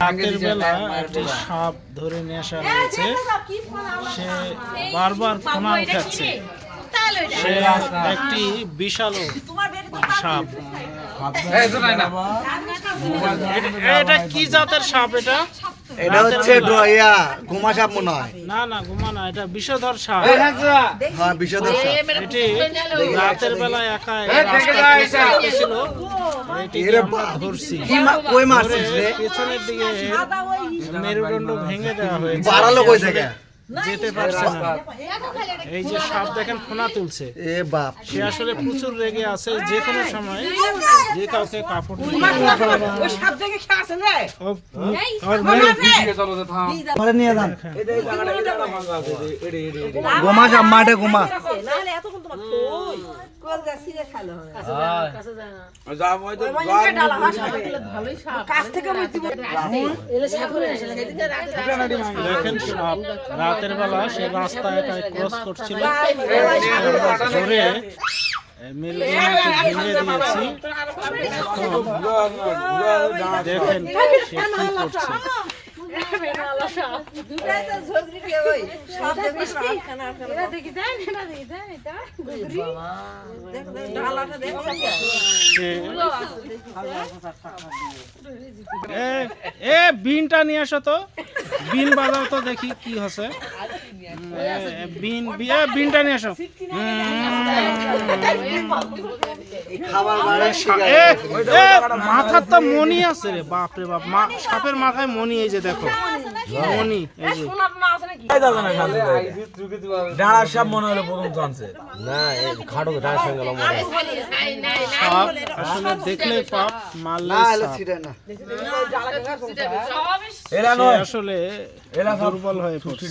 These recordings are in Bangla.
রাতের বেলা একটি সাপ ধরে নিয়ে আসা হয়েছে। সে বারবার ফোনা উঠাচ্ছে। সে একটি বিশাল সাপ। এটা কি জাতের সাপ? এটা হচ্ছে গুমা সাপ মনে হয়। না না, গুমা না, এটা বিষধর সাপ। হ্যাঁ, বিষধর সাপ। এটি রাতের বেলা একা ছিল, আমরা ধরছি। কই মাছ পেছনের দিকে মেরুদণ্ড ভেঙে দেওয়া হয়েছে। বাড়ালো কই থেকে? যেতে পারছে না। এই যে সাপ দেখেন ফোনা তুলছে। এ বাপ, সে আসলে প্রচুর রেগে আছে। যে কোনো সময় যে কাউকে কাপড় নিয়ে যান। গোমা সাপ, মাঠে গোমা। দেখেন সাপ রাতের বেলা সে রাস্তা একাই ক্রস করছিল, ধরে মেরুদণ্ডকে ভেঙে দিয়েছি। দেখেন সে কি করছে। বিনটা নিয়ে আসো তো, বিন বাজাও তো দেখি কি হচ্ছে। বিনটা নিয়ে আসো। মাথার তো মনি আছে রে, বাপ রে বাপ। সাপের মাথায় মনি, এই যে দেখো মনি। এই যে সাপ আসলে দেখলে পাপ, মারলে আসলে দুর্বল হয়ে পড়ছে।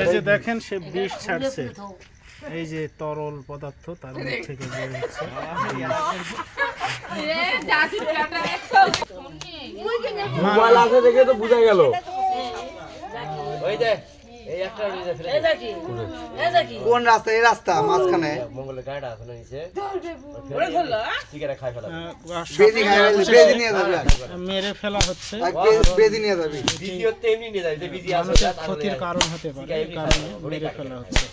এই যে দেখেন সে বিষ ছাড়ছে। এই যে তরল পদার্থ তার মুখ থেকে বের হচ্ছে। কোন রাস্তা? এই রাস্তা মাঝখানে মেরে ফেলা হচ্ছে। মানুষের ক্ষতির কারণ হতে পারে, এই কারণে মেরে ফেলা হচ্ছে।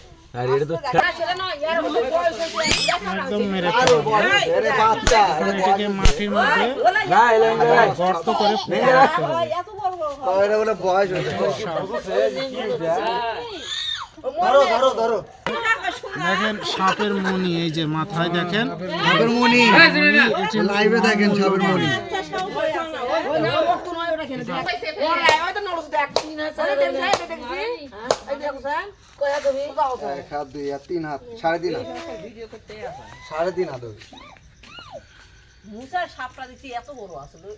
একদম মেরে ফেলা। এটিকে মাটির মধ্যে গর্ত করে পুঁতে রাখতে হবে। দেখেন সাপের মনি, এই যে মাথায় দেখেন সাপের মনি। লাইভে দেখেন সাপের মনি। এক হাত, দুই হাত, তিন হাত, 3.5 হাত। 3.5 হাত। মুসার সাপটা দেখছি এত বড় আসলে,